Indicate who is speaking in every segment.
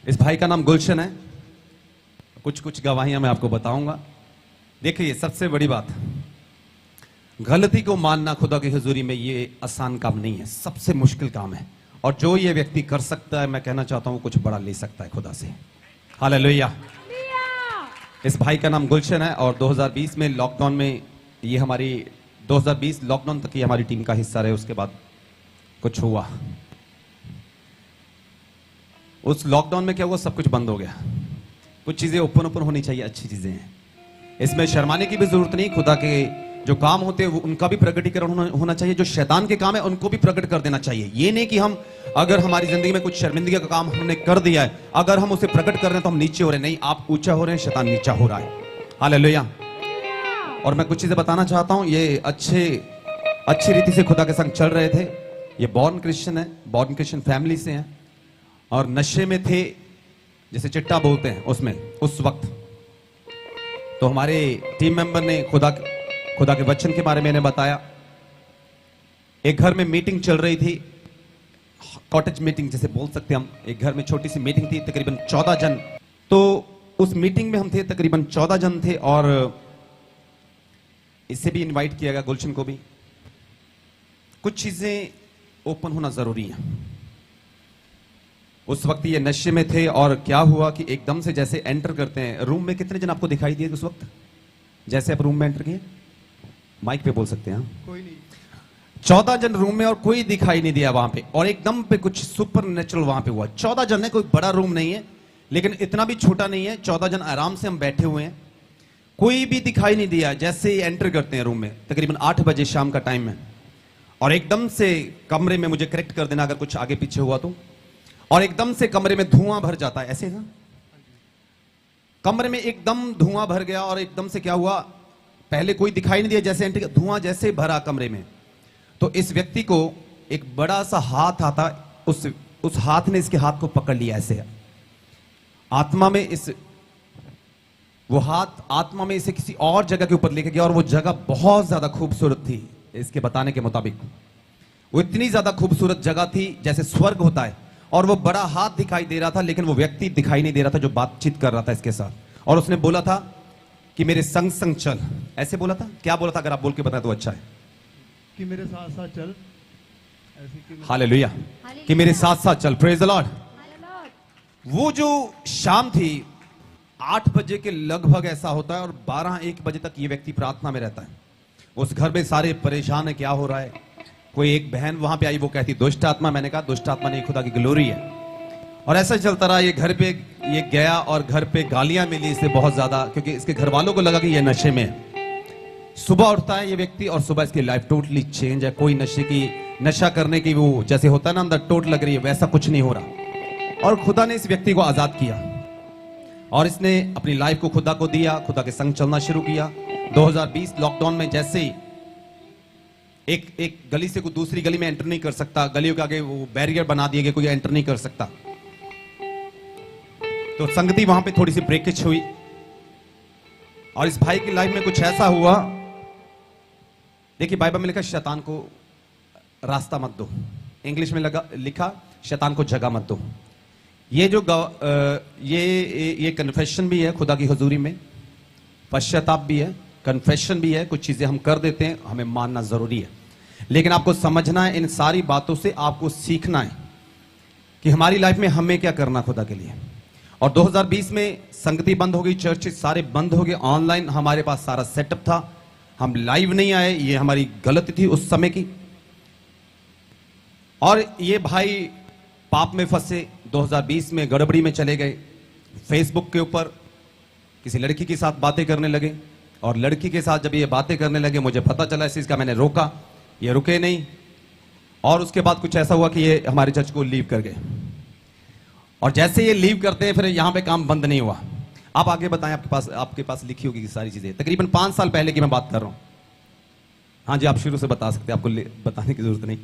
Speaker 1: इस भाई का नाम गुलशन है। कुछ कुछ गवाहियां मैं आपको बताऊंगा। देखिए, सबसे बड़ी बात, गलती को मानना खुदा की हुजूरी में ये आसान काम नहीं है, सबसे मुश्किल काम है। और जो ये व्यक्ति कर सकता है, मैं कहना चाहता हूं कुछ बड़ा ले सकता है खुदा से। हालेलुया। इस भाई का नाम गुलशन है और 2020 में लॉकडाउन में, ये हमारी 2020 लॉकडाउन तक ये हमारी टीम का हिस्सा रहे। उसके बाद कुछ हुआ, उस लॉकडाउन में क्या हुआ, सब कुछ बंद हो गया। कुछ चीजें ओपन ओपन होनी चाहिए, अच्छी चीजें हैं, इसमें शर्माने की भी जरूरत नहीं। खुदा के जो काम होते हैं वो उनका भी प्रकटीकरण होना चाहिए, जो शैतान के काम है उनको भी प्रकट कर देना चाहिए। ये नहीं कि हम अगर हमारी जिंदगी में कुछ शर्मिंदगी का काम हमने कर दिया है, अगर हम उसे प्रकट कर रहे हैं तो हम नीचे हो रहे हैं। नहीं, आप ऊंचा हो रहे हैं, शैतान नीचा हो रहा है। हालेलुया। और मैं कुछ चीजें बताना चाहता हूं। ये अच्छी रीति से खुदा के संग चल रहे थे। ये बॉर्न क्रिश्चियन है, बॉर्न क्रिश्चियन फैमिली से हैं और नशे में थे, जैसे चिट्टा बोलते हैं उसमें उस वक्त। तो हमारे टीम मेंबर ने खुदा के वचन के बारे में इन्हें बताया। एक घर में मीटिंग चल रही थी, कॉटेज मीटिंग जैसे बोल सकते हैं हम। एक घर में छोटी सी मीटिंग थी, तकरीबन 14 जन। तो उस मीटिंग में हम थे, तकरीबन 14 जन थे और इसे भी इनवाइट किया गया, गुलशन को भी। कुछ चीजें ओपन होना जरूरी है। उस वक्त ये नशे में थे और क्या हुआ कि एकदम से जैसे एंटर करते हैं रूम में, कितने जन आपको दिखाई दिए उस वक्त जैसे आप रूम में एंटर किए? माइक पे बोल सकते हैं।
Speaker 2: कोई नहीं।
Speaker 1: 14 जन रूम में और कोई दिखाई नहीं दिया वहां पे, और एकदम पे कुछ सुपर नेचुरल वहां पे हुआ। 14 जन है, कोई बड़ा रूम नहीं है लेकिन इतना भी छोटा नहीं है। 14 जन आराम से हम बैठे हुए हैं, कोई भी दिखाई नहीं दिया। जैसे ही एंटर करते हैं रूम में, तकरीबन 8 बजे शाम का टाइम है, और एकदम से कमरे में, मुझे करेक्ट कर देना अगर कुछ आगे पीछे हुआ तो, और एकदम से कमरे में धुआं भर जाता है। ऐसे ना, कमरे में एकदम धुआं भर गया और एकदम से क्या हुआ, पहले कोई दिखाई नहीं दिया, जैसे एंट्री धुआं जैसे भरा कमरे में, तो इस व्यक्ति को एक बड़ा सा हाथ आता, उस हाथ ने इसके हाथ को पकड़ लिया ऐसे आत्मा में। वो हाथ आत्मा में इसे किसी और जगह के ऊपर लेके गया, और वो जगह बहुत ज्यादा खूबसूरत थी इसके बताने के मुताबिक। वो इतनी ज्यादा खूबसूरत जगह थी जैसे स्वर्ग होता है, और वो बड़ा हाथ दिखाई दे रहा था लेकिन वो व्यक्ति दिखाई नहीं दे रहा था जो बातचीत कर रहा था इसके साथ। और उसने बोला था कि मेरे संग संग चल। ऐसे बोला था, क्या बोला था? अगर आप बोल के बताएं तो अच्छा है।
Speaker 2: कि मेरे साथ साथ चल।
Speaker 1: हालेलुया। कि मेरे साथ साथ चल। Praise the Lord. वो जो शाम थी, 8 बजे के लगभग ऐसा होता है, और 12-1 बजे तक ये व्यक्ति प्रार्थना में रहता है। उस घर में सारे परेशान है, क्या हो रहा है। कोई एक बहन वहां पे आई, वो कहती दुष्ट आत्मा। मैंने कहा दुष्ट आत्मा नहीं, खुदा की ग्लोरी है। और ऐसा चलता रहा। ये घर पे ये गया और घर पे गालियां मिली इसे बहुत ज्यादा, क्योंकि इसके घर वालों को लगा कि ये नशे में है। सुबह उठता है ये व्यक्ति और सुबह इसकी लाइफ टोटली चेंज है। कोई नशा करने की वो जैसे होता है ना अंदर टोट लग रही है, वैसा कुछ नहीं हो रहा। और खुदा ने इस व्यक्ति को आजाद किया और इसने अपनी लाइफ को खुदा को दिया, खुदा के संग चलना शुरू किया। 2020 लॉकडाउन में जैसे ही एक गली से कोई दूसरी गली में एंटर नहीं कर सकता, गलियों के आगे वो बैरियर बना दिए गए, कोई एंटर नहीं कर सकता। तो संगति वहां पे थोड़ी सी ब्रेकेज हुई, और इस भाई की लाइफ में कुछ ऐसा हुआ। देखिए, बाइबल में लिखा शैतान को रास्ता मत दो, इंग्लिश में लिखा शैतान को जगह मत दो। ये जो ये कन्फेशन भी है खुदा की हुजूरी में, पश्चाताप भी है, कन्फेशन भी है। कुछ चीजें हम कर देते हैं, हमें मानना जरूरी है, लेकिन आपको समझना है, इन सारी बातों से आपको सीखना है कि हमारी लाइफ में हमें क्या करना खुदा के लिए। और 2020 में संगति बंद हो गई, चर्चेस सारे बंद हो गए, ऑनलाइन हमारे पास सारा सेटअप था, हम लाइव नहीं आए। ये हमारी गलती थी उस समय की। और ये भाई पाप में फंसे, 2020 में गड़बड़ी में चले गए। फेसबुक के ऊपर किसी लड़की के साथ बातें करने लगे, और लड़की के साथ जब ये बातें करने लगे, मुझे पता चला इस चीज का, मैंने रोका, ये रुके नहीं। और उसके बाद कुछ ऐसा हुआ कि ये हमारे चर्च को लीव कर गए। और जैसे ये लीव करते हैं, फिर यहाँ पे काम बंद नहीं हुआ। आप आगे बताएं, आपके पास लिखी होगी सारी चीजें। तकरीबन 5 साल पहले की मैं बात कर रहा हूं। हाँ जी, आप शुरू से बता सकते हैं, आपको बताने की जरूरत नहीं।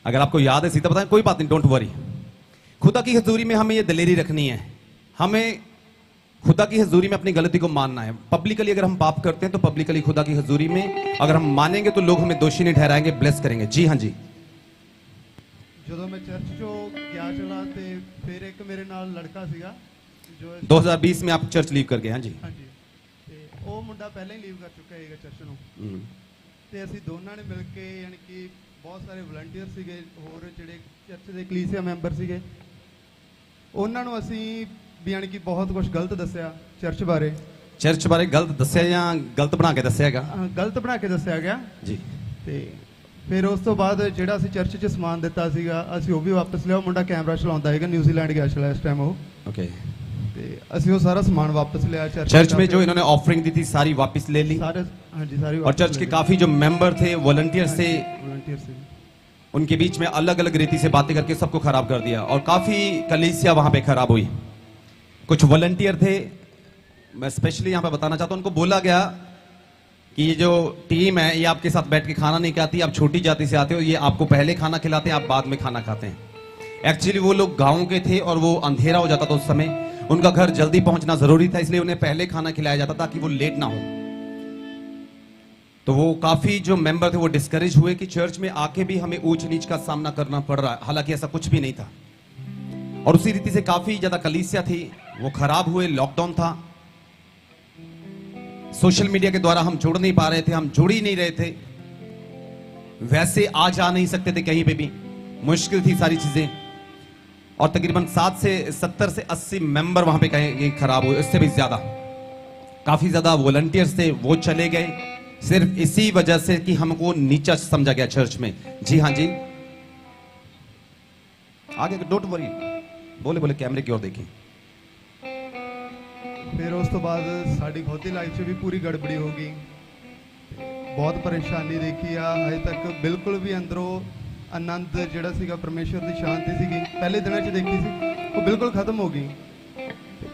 Speaker 1: अगर आपको याद है सीधा बताएं, कोई बात नहीं, डोंट वरी। खुदा की हजूरी में हमें ये दलेरी रखनी है, हमें खुदा की हजूरी में अपनी गलती को मानना है। पब्लिकली अगर हम पाप करते हैं तो पब्लिकली खुदा की हजूरी में अगर हम मानेंगे तो लोग हमें दोषी नहीं ठहराएंगे, ब्लेस करेंगे। जी हाँ जी।
Speaker 2: ਜਦੋਂ ਮੈਂ ਚਰਚ ਚੋਂ ਗਿਆ ਚਲਾ ਤੇ ਫਿਰ ਇੱਕ ਮੇਰੇ ਨਾਲ ਲੜਕਾ ਸੀਗਾ ਜੋ
Speaker 1: 2020 में आप चर्च लीव कर गए। हाँ जी।
Speaker 2: ਹਾਂਜੀ ਤੇ ਉਹ ਮੁੰਡਾ ਪਹਿਲਾਂ ਹੀ ਲੀਵ ਕਰ ਚੁੱਕਾ ਹੈਗਾ ਚਰਚ ਨੂੰ
Speaker 1: हम्म,
Speaker 2: ਤੇ ਅਸੀਂ ਦੋਨਾਂ ਨੇ ਮਿਲ ਕੇ ਯਾਨੀ ਕਿ ਬਹੁਤ ਸਾਰੇ ਵਲੰਟੀਅਰ ਸੀਗੇ ਹੋਰ ਜਿਹੜੇ ਚਰਚ ਦੇ ਕਲੀਸਿਆ ਮੈਂਬਰ ਸੀਗੇ ਉਹਨਾਂ ਨੂੰ ਅਸੀਂ ਵੀ ਯਾਨੀ ਕਿ ਬਹੁਤ ਕੁਝ ਗਲਤ ਦੱਸਿਆ ਚਰਚ ਬਾਰੇ
Speaker 1: चर्च बारे गलत दस्या या गलत बना के दस्यागा?
Speaker 2: ਗਲਤ ਬਣਾ ਕੇ ਦੱਸਿਆ ਗਿਆ
Speaker 1: जी।
Speaker 2: ਤੇ ਫਿਰ ਉਸ ਤੋਂ ਬਾਅਦ ਜਿਹੜਾ ਅਸੀਂ ਚਰਚ 'ਚ ਸਮਾਨ ਦਿੱਤਾ ਸੀਗਾ ਅਸੀਂ ਉਹ ਵੀ ਵਾਪਸ ਲਿਆ। ਉਹ ਮੁੰਡਾ ਕੈਮਰਾ ਚਲਾਉਂਦਾ ਹੈਗਾ, ਨਿਊਜ਼ੀਲੈਂਡ ਗਿਆ ਚਲਾ ਇਸ ਟਾਈਮ ਉਹ।
Speaker 1: ओके।
Speaker 2: ਤੇ ਅਸੀਂ ਉਹ ਸਾਰਾ ਸਮਾਨ ਵਾਪਸ ਲਿਆ
Speaker 1: चर्च में जो इन्होंने ऑफरिंग दी थी सारी वापस ले ली
Speaker 2: ਸਾਰੇ ਹਾਂਜੀ ਸਾਰੀ
Speaker 1: और चर्च के काफी जो मेंबर थे वॉलंटियर थे
Speaker 2: वॉलंटियर से
Speaker 1: उनके बीच में अलग अलग रीति से बातें करके सबको खराब कर दिया और काफी कलीसिया वहां पे खराब हुई। कुछ वॉलंटियर थे, मैं स्पेशली यहाँ पे बताना चाहता हूँ, उनको बोला गया कि ये जो टीम है ये आपके साथ बैठ के खाना नहीं खाती, आप छोटी जाति से आते हो, ये आपको पहले खाना खिलाते हैं, आप बाद में खाना खाते हैं। एक्चुअली वो लोग गांव के थे और वो अंधेरा हो जाता था उस समय, उनका घर जल्दी पहुंचना जरूरी था, इसलिए उन्हें पहले खाना खिलाया जाता ताकि वो लेट ना हो। तो वो काफी जो मेंबर थे वो डिस्करेज हुए कि चर्च में आके भी हमें ऊंच नीच का सामना करना पड़ रहा है, हालांकि ऐसा कुछ भी नहीं था। और उसी रीति से काफी ज्यादा कलीसिया थी वो खराब हुए। लॉकडाउन था, सोशल मीडिया के द्वारा हम जुड़ नहीं पा रहे थे, हम जुड़ ही नहीं रहे थे, वैसे आ जा नहीं सकते थे कहीं पे भी, मुश्किल थी सारी चीजें। और तकरीबन 70 से 80 मेंबर वहां पे कहीं खराब हुए, इससे भी ज्यादा काफी ज्यादा वॉलंटियर्स थे वो चले गए सिर्फ इसी वजह से कि हमको नीचा समझा गया चर्च में। जी हाँ जी, आगे डोंट वरी, बोले बोले कैमरे की ओर देखिए।
Speaker 2: ਫਿਰ ਉਸ ਤੋਂ ਬਾਅਦ ਸਾਡੀ ਖੁਦ ਦੀ ਲਾਈਫ 'ਚ ਵੀ ਪੂਰੀ ਗੜਬੜੀ ਹੋ ਗਈ। ਬਹੁਤ ਪਰੇਸ਼ਾਨੀ ਦੇਖੀ ਆ, ਹਜੇ ਤੱਕ ਬਿਲਕੁਲ ਵੀ ਅੰਦਰੋਂ ਆਨੰਦ ਜਿਹੜਾ ਸੀਗਾ ਪਰਮੇਸ਼ਰ ਦੀ ਸ਼ਾਂਤੀ ਸੀਗੀ ਪਹਿਲੇ ਦਿਨਾਂ 'ਚ ਦੇਖੀ ਸੀ ਉਹ ਬਿਲਕੁਲ ਖਤਮ ਹੋ ਗਈ।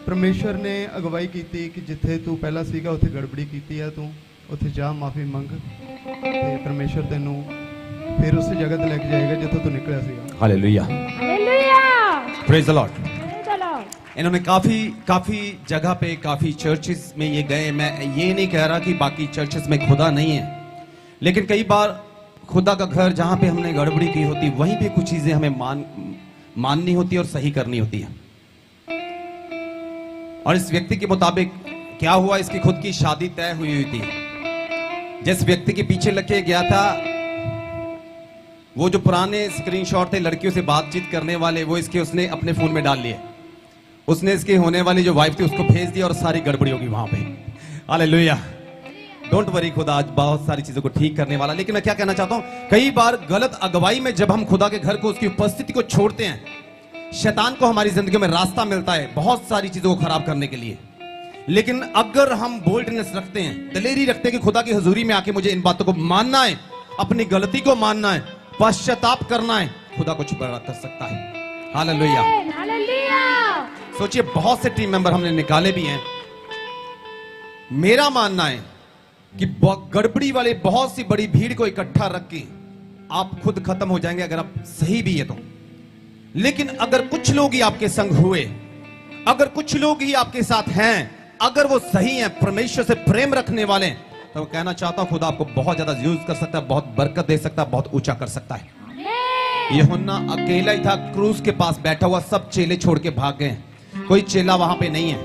Speaker 2: ਪਰਮੇਸ਼ਰ ਨੇ ਅਗਵਾਈ ਕੀਤੀ ਕਿ ਜਿੱਥੇ ਤੂੰ ਪਹਿਲਾਂ ਸੀਗਾ ਉੱਥੇ ਗੜਬੜੀ ਕੀਤੀ ਆ, ਤੂੰ ਉੱਥੇ ਜਾ ਮਾਫੀ ਮੰਗ ਤੇ ਪਰਮੇਸ਼ਰ ਤੈਨੂੰ ਫਿਰ ਉਸ ਜਗ੍ਹਾ ਤੇ ਲੈ ਕੇ ਜਾਏਗਾ ਜਿੱਥੋਂ ਤੂੰ ਨਿਕਲਿਆ ਸੀਗਾ।
Speaker 1: Hallelujah,
Speaker 3: hallelujah,
Speaker 1: praise the Lord.
Speaker 3: Praise the Lord.
Speaker 1: इन्होंने काफी जगह पे काफी चर्चेस में ये गए। मैं ये नहीं कह रहा कि बाकी चर्चेस में खुदा नहीं है, लेकिन कई बार खुदा का घर जहां पे हमने गड़बड़ी की होती वहीं पे कुछ चीजें हमें माननी होती और सही करनी होती है। और इस व्यक्ति के मुताबिक क्या हुआ, इसकी खुद की शादी तय हुई थी। जिस व्यक्ति के पीछे लग के गया था वो जो पुराने स्क्रीनशॉट थे लड़कियों से बातचीत करने वाले, वो इसके उसने अपने फोन में डाल लिए। उसने इसके होने वाली जो वाइफ थी उसको भेज दिया और सारी गड़बड़ी होगी वहां पे। हालेलुया, डोंट वरी, खुदा आज बहुत सारी चीजों को ठीक करने वाला। लेकिन मैं क्या कहना चाहता हूं, कई बार गलत अगुवाई में जब हम खुदा के घर को, उसकी उपस्थिति को छोड़ते हैं, शैतान को हमारी जिंदगी में रास्ता मिलता है बहुत सारी चीजों को खराब करने के लिए। लेकिन अगर हम बोल्डनेस रखते हैं, दिलेरी रखते हैं कि खुदा की हजूरी में आके मुझे इन बातों को मानना है, अपनी गलती को मानना है, पश्चाताप करना है, खुदा कुछ बड़ा कर सकता है। Hallelujah,
Speaker 3: hallelujah.
Speaker 1: सोचिए बहुत से टीम मेंबर हमने निकाले भी हैं। मेरा मानना है कि गड़बड़ी वाले बहुत सी बड़ी भीड़ को इकट्ठा रख के आप खुद खत्म हो जाएंगे अगर आप सही भी है तो। लेकिन अगर कुछ लोग ही आपके संग हुए, अगर कुछ लोग ही आपके साथ हैं, अगर वो सही हैं, परमेश्वर से प्रेम रखने वाले हैं, तो मैं कहना चाहता हूं खुदा आपको बहुत ज्यादा यूज कर सकता है, बहुत बरकत दे सकता है, बहुत ऊंचा कर सकता है। यूहन्ना अकेला ही था क्रूस के पास बैठा हुआ, सब चेले छोड़ के भाग गए, कोई चेला वहां पे नहीं है,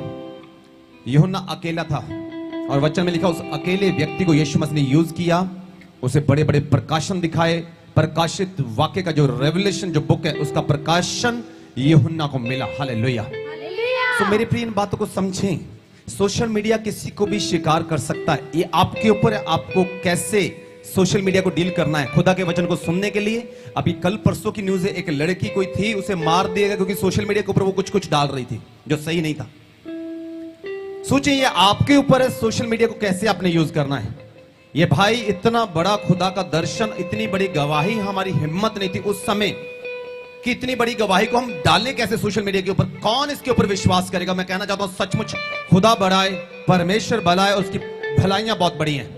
Speaker 1: यूहन्ना अकेला था। और वचन में लिखा उस अकेले व्यक्ति को यीशु मसीह ने यूज किया, उसे बड़े बड़े प्रकाशन दिखाए, प्रकाशित वाक्य का जो रेवलेशन जो बुक है उसका प्रकाशन यूहन्ना को मिला। हालेलुया, तो मेरे प्रिय इन बातों को समझें। सोशल मीडिया किसी को भी शिकार कर सकता है, ये आपके ऊपर है, आपको कैसे सोशल मीडिया को डील करना है। खुदा के वचन को सुनने के लिए अभी कल परसों की न्यूज है, एक लड़की कोई थी उसे मार दिया गया क्योंकि सोशल मीडिया के ऊपर वो कुछ डाल रही थी जो सही नहीं था। सोचिए ये आपके ऊपर है सोशल मीडिया को कैसे आपने यूज करना है। ये भाई इतना बड़ा खुदा का दर्शन, इतनी बड़ी गवाही, हमारी हिम्मत नहीं थी उस समय कि इतनी बड़ी गवाही को हम डालें कैसे सोशल मीडिया के ऊपर। कौन इसके ऊपर विश्वास करेगा। मैं कहना चाहता हूं सचमुच खुदा बड़ा है, परमेश्वर भला है, उसकी भलाइयां बहुत बड़ी हैं।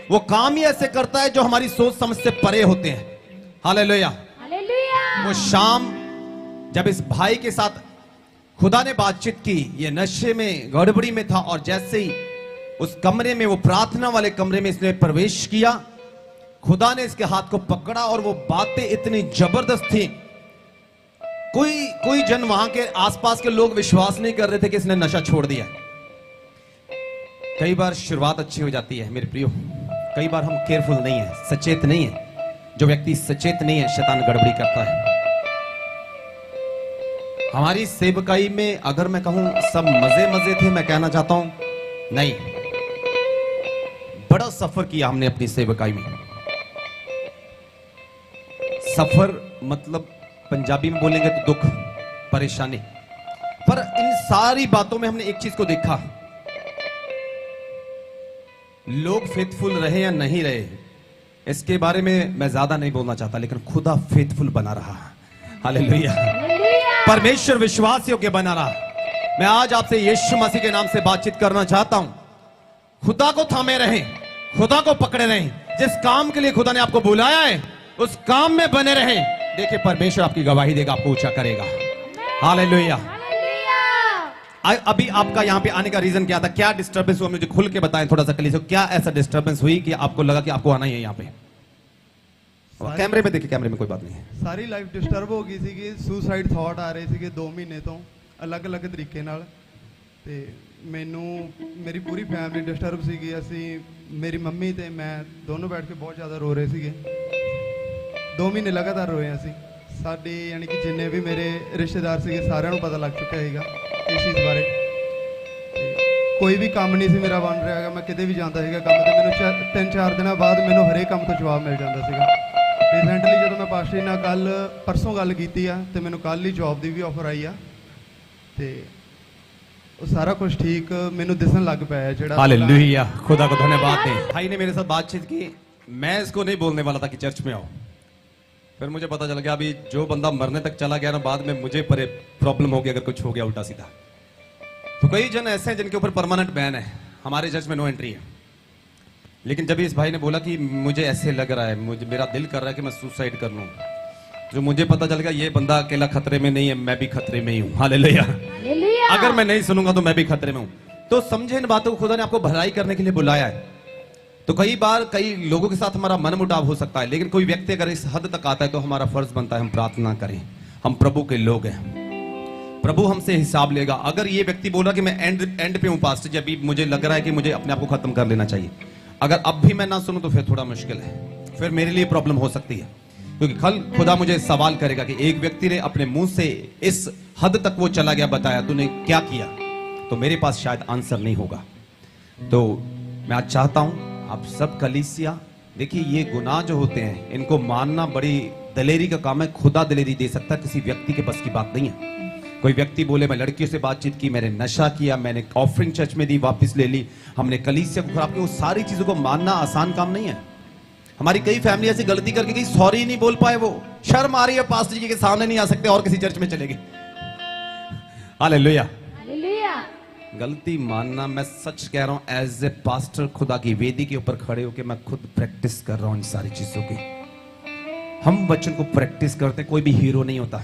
Speaker 1: वो काम ही ऐसे करता है जो हमारी सोच समझ से परे होते हैं। Hallelujah,
Speaker 3: hallelujah.
Speaker 1: वो शाम जब इस भाई के साथ खुदा ने बातचीत की, ये नशे में गड़बड़ी में था, और जैसे ही उस कमरे में, वो प्रार्थना वाले कमरे में इसने प्रवेश किया, खुदा ने इसके हाथ को पकड़ा और वो बातें इतनी जबरदस्त थी कोई जन वहां के आसपास के लोग विश्वास नहीं कर रहे थे कि इसने नशा छोड़ दिया। कई बार शुरुआत अच्छी हो जाती है मेरे प्रियो, कई बार हम केयरफुल नहीं है, सचेत नहीं है। जो व्यक्ति सचेत नहीं है, शैतान गड़बड़ी करता है। हमारी सेवकाई में अगर मैं कहूं सब मजे मजे थे, मैं कहना चाहता हूं नहीं, बड़ा सफर किया हमने अपनी सेवकाई में। सफर मतलब पंजाबी में बोलेंगे तो दुख, परेशानी। पर इन सारी बातों में हमने एक चीज को देखा, लोग फेथफुल रहे या नहीं रहे इसके बारे में मैं ज्यादा नहीं बोलना चाहता, लेकिन खुदा फेथफुल बना रहा। हालेलुया। परमेश्वर विश्वास योग्य बना रहा। मैं आज आपसे यीशु मसीह के नाम से बातचीत करना चाहता हूं। खुदा को थामे रहें, खुदा को पकड़े रहें। जिस काम के लिए खुदा ने आपको बुलाया है उस काम में बने रहें। देखिए परमेश्वर आपकी गवाही देगा, आपको ऊंचा करेगा। हालेलुया। अभी आपका यहाँ पे आने का रीजन क्या था, क्या डिस्टर्बेंस हुआ, मुझे खुल के बताएं थोड़ा सा कलीसिया, क्या ऐसा डिस्टर्बेंस हुई कि आपको लगा कि आपको आना ही है यहाँ पे? कैमरे में देखिए, कैमरे में कोई बात नहीं है।
Speaker 2: ਸਾਰੀ ਲਾਈਫ ਡਿਸਟਰਬ ਹੋ ਗਈ ਸੀਗੀ, ਸੁਸਾਈਡ ਥਾਟ ਆ ਰਹੇ ਸੀਗੇ 2 ਮਹੀਨੇ ਤੋਂ ਅਲੱਗ-ਅਲੱਗ ਤਰੀਕੇ ਨਾਲ, ਤੇ ਮੈਨੂੰ ਮੇਰੀ ਪੂਰੀ ਫੈਮਿਲੀ ਡਿਸਟਰਬ ਸੀਗੀ। ਅਸੀਂ ਮੇਰੀ ਮੰਮੀ ਤੇ ਮੈਂ ਦੋਨੋਂ ਬੈਠ ਕੇ ਬਹੁਤ ਜ਼ਿਆਦਾ ਰੋ ਰਹੇ ਸੀਗੇ। 2 ਮਹੀਨੇ ਲਗਾਤਾਰ ਰੋਏ ਅਸੀਂ। ਸਾਡੇ ਯਾਨੀ ਕਿ ਜਿੰਨੇ ਵੀ ਮੇਰੇ ਰਿਸ਼ਤੇਦਾਰ ਸੀਗੇ ਸਾਰਿਆਂ ਨੂੰ ਪਤਾ ਲੱਗ ਚੁੱਕਿਆ ਸੀਗਾ ਇਸ ਚੀਜ਼ ਬਾਰੇ। ਕੋਈ ਵੀ ਕੰਮ ਨਹੀਂ ਸੀ ਮੇਰਾ ਬਣ ਰਿਹਾ ਹੈਗਾ, ਮੈਂ ਕਿਤੇ ਵੀ ਜਾਂਦਾ ਸੀਗਾ ਕੰਮ ਤੇ ਮੈਨੂੰ 3-4 ਦਿਨਾਂ ਬਾਅਦ ਮੈਨੂੰ ਹਰੇਕ ਕੰਮ ਤੋਂ ਜਵਾਬ ਮਿਲ ਜਾਂਦਾ ਸੀਗਾ। ਰੀਸੈਂਟਲੀ ਜਦੋਂ ਮੈਂ ਪਾਸਟਰ ਜੀ ਨਾਲ ਪਰਸੋਂ ਗੱਲ ਕੀਤੀ ਆ ਤੇ ਮੈਨੂੰ ਕੱਲ ਹੀ ਜੌਬ ਦੀ ਵੀ ਆਫਰ ਆਈ ਆ, ਤੇ वो सारा कुछ ठीक मैंने दिखने लग पाया जेड़ा।
Speaker 1: हालेलुया, खुदा को धन्यवाद दें। भाई ने मेरे साथ बातचीत की, मैं इसको नहीं बोलने वाला था कि चर्च में आओ, फिर मुझे पता चल गया अभी जो बंदा मरने तक चला गया ना, बाद में मुझे प्रॉब्लम होगी अगर कुछ हो गया उल्टा सीधा। तो कई जन ऐसे हैं जिनके ऊपर परमानेंट बैन है, हमारे चर्च में नो एंट्री है। लेकिन जब इस भाई ने बोला कि मुझे ऐसे लग रहा है, मुझे मेरा दिल कर रहा है कि मैं सुसाइड कर लूं, जो मुझे पता चल गया ये बंदा अकेला खतरे में नहीं है, मैं भी खतरे में ही हूं। हालेलुया। अगर मैं नहीं सुनूंगा तो मैं भी खतरे में हूं। तो समझे इन बातों को, खुदा ने आपको भलाई करने के लिए बुलाया है। तो कई बार कई लोगों के साथ हमारा मनमुटाव हो सकता है, लेकिन कोई व्यक्ति अगर इस हद तक आता है तो हमारा फर्ज बनता है हम प्रार्थना करें। हम प्रभु के लोग हैं, प्रभु हमसे हिसाब लेगा। अगर ये व्यक्ति बोला कि मैं एंड पे हूं पास्टर जी, अभी मुझे लग रहा है कि मुझे अपने आप को खत्म कर लेना चाहिए, अगर अब भी मैं ना सुनूं तो फिर थोड़ा मुश्किल है, फिर मेरे लिए प्रॉब्लम हो सकती है। क्योंकि कल खुदा मुझे सवाल करेगा कि एक व्यक्ति ने अपने मुंह से इस हद तक वो चला गया, बताया तूने क्या किया, तो मेरे पास शायद आंसर नहीं होगा। तो मैं आज चाहता हूं आप सब कलीसिया, देखिए ये गुनाह जो होते हैं इनको मानना बड़ी दलेरी का काम है। खुदा दलेरी दे सकता है, किसी व्यक्ति के बस की बात नहीं है। कोई व्यक्ति बोले मैं लड़कियों से बातचीत की, मैंने नशा किया, मैंने ऑफरिंग चर्च में दी वापस ले ली, हमने कलीसिया को खराब किया, वो सारी चीजों को मानना आसान काम नहीं है। हमारी कई फैमिली ऐसी गलती करके गई, सॉरी नहीं बोल पाए, वो शर्म आ रही है, पास्टर जी के सामने नहीं आ सकते और किसी चर्च में चले गए। हालेलुया। गलती मानना, मैं सच कह रहा हूं, एज ए पास्टर खुदा की वेदी के ऊपर खड़े होकर मैं खुद प्रैक्टिस कर रहा हूं इन सारी चीजों की। हम वचन को प्रैक्टिस करते हैं, कोई भी हीरो नहीं होता।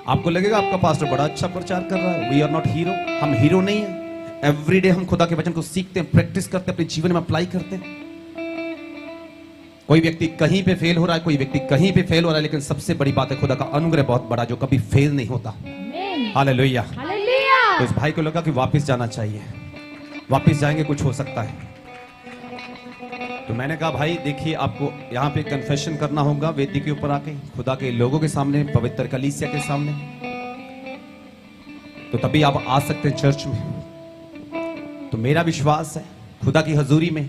Speaker 1: आपको लगेगा आपका पास्टर बड़ा अच्छा प्रचार कर रहा है, वी आर नॉट हीरो, हम हीरो नहीं है। एवरीडे हम खुदा के वचन को सीखते हैं, प्रैक्टिस करते हैं, अपने जीवन में अप्लाई करते हैं। कोई व्यक्ति कहीं पे फेल हो रहा है, कोई व्यक्ति कहीं पे फेल हो रहा है, लेकिन सबसे बड़ी बात है खुदा का अनुग्रह बहुत बड़ा जो कभी फेल नहीं होता। हालेलुया। तो इस भाई को लगा कि वापस जाना चाहिए, वापस जाएंगे कुछ हो सकता है। तो मैंने कहा भाई देखिए आपको यहाँ पे कन्फेशन करना होगा वेदी के ऊपर आके, खुदा के लोगों के सामने, पवित्र कलीसिया के सामने, तो तभी आप आ सकते हैं चर्च में। तो मेरा विश्वास है खुदा की हजूरी में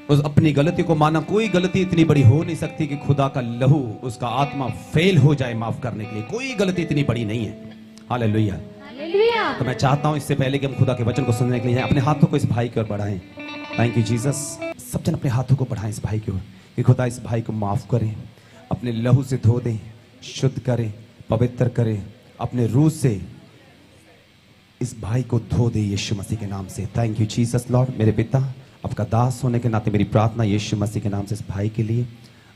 Speaker 1: उस अपनी गलती को माना। कोई गलती इतनी बड़ी हो नहीं सकती कि खुदा का लहू, उसका आत्मा फेल हो जाए माफ करने के लिए। कोई गलती इतनी बड़ी नहीं है। हालेलुया। तो मैं चाहता हूं इससे पहले कि हम खुदा के वचन को सुनने के लिए अपने हाथों को इस भाई की ओर बढ़ाएं। Thank you Jesus. सब जन अपने हाथों को बढ़ाएं इस भाई की ओर कि खुदा इस भाई को माफ करें, अपने लहू से धो दें, शुद्ध करें, पवित्र करें, अपने रूह से इस भाई को धो दे यीशु मसीह के नाम से। Thank you Jesus Lord. मेरे पिता, आपका दास होने के नाते मेरी प्रार्थना यीशु मसीह के नाम से इस भाई के लिए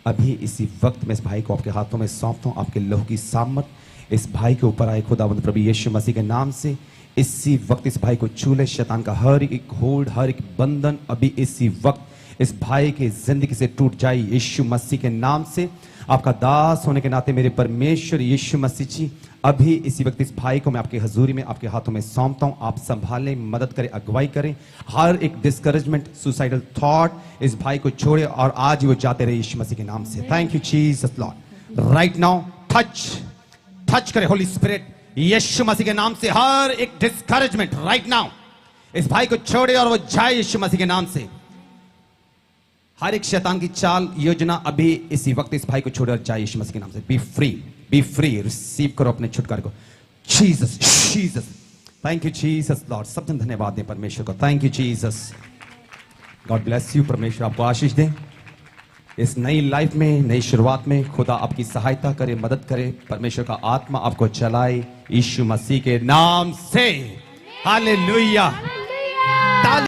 Speaker 1: अभी इसी वक्त में इस भाई को आपके हाथों में सौंपता हूं। आपके लहू की सामर्थ इस भाई के ऊपर आए खुदावंद प्रभु यीशु मसीह के नाम से। इसी वक्त इस भाई को छू ले, शैतान का हर एक होल्ड, हर एक बंधन अभी इसी वक्त इस भाई की जिंदगी से टूट जाए यीशु मसीह के नाम से। आपका दास होने के नाते मेरे परमेश्वर यीशु मसीह जी, अभी इसी वक्त इस भाई को मैं आपकी हजूरी में आपके हाथों में सौंपता हूं। आप संभालें, मदद करें, अगुवाई करें। हर एक डिस्करेजमेंट, सुसाइडल थॉट इस भाई को छोड़े और आज ही वो जाते रहे यीशु मसीह के नाम से। Thank you Jesus Lord. Right now touch करे होली स्पिरिट, यीशु मसीह के नाम से हर एक डिस्करेजमेंट राइट नाउ इस भाई को छोड़े और वो जाए यीशु मसीह के नाम से। हर एक शैतान की चाल योजना अभी इसी वक्त इस भाई को छोड़े और जाए यीशु मसीह के नाम से। बी फ्री, रिसीव करो अपने छुटकारे को। Jesus thank you Jesus Lord. सब जन धन्यवाद दें परमेश्वर को। Thank you Jesus. God bless you. परमेश्वर आपको आशीष दे इस नई लाइफ में, नई शुरुआत में। खुदा आपकी सहायता करे, मदद करे। परमेश्वर का आत्मा आपको चलाए यीशु मसीह के नाम से। हालेलुया।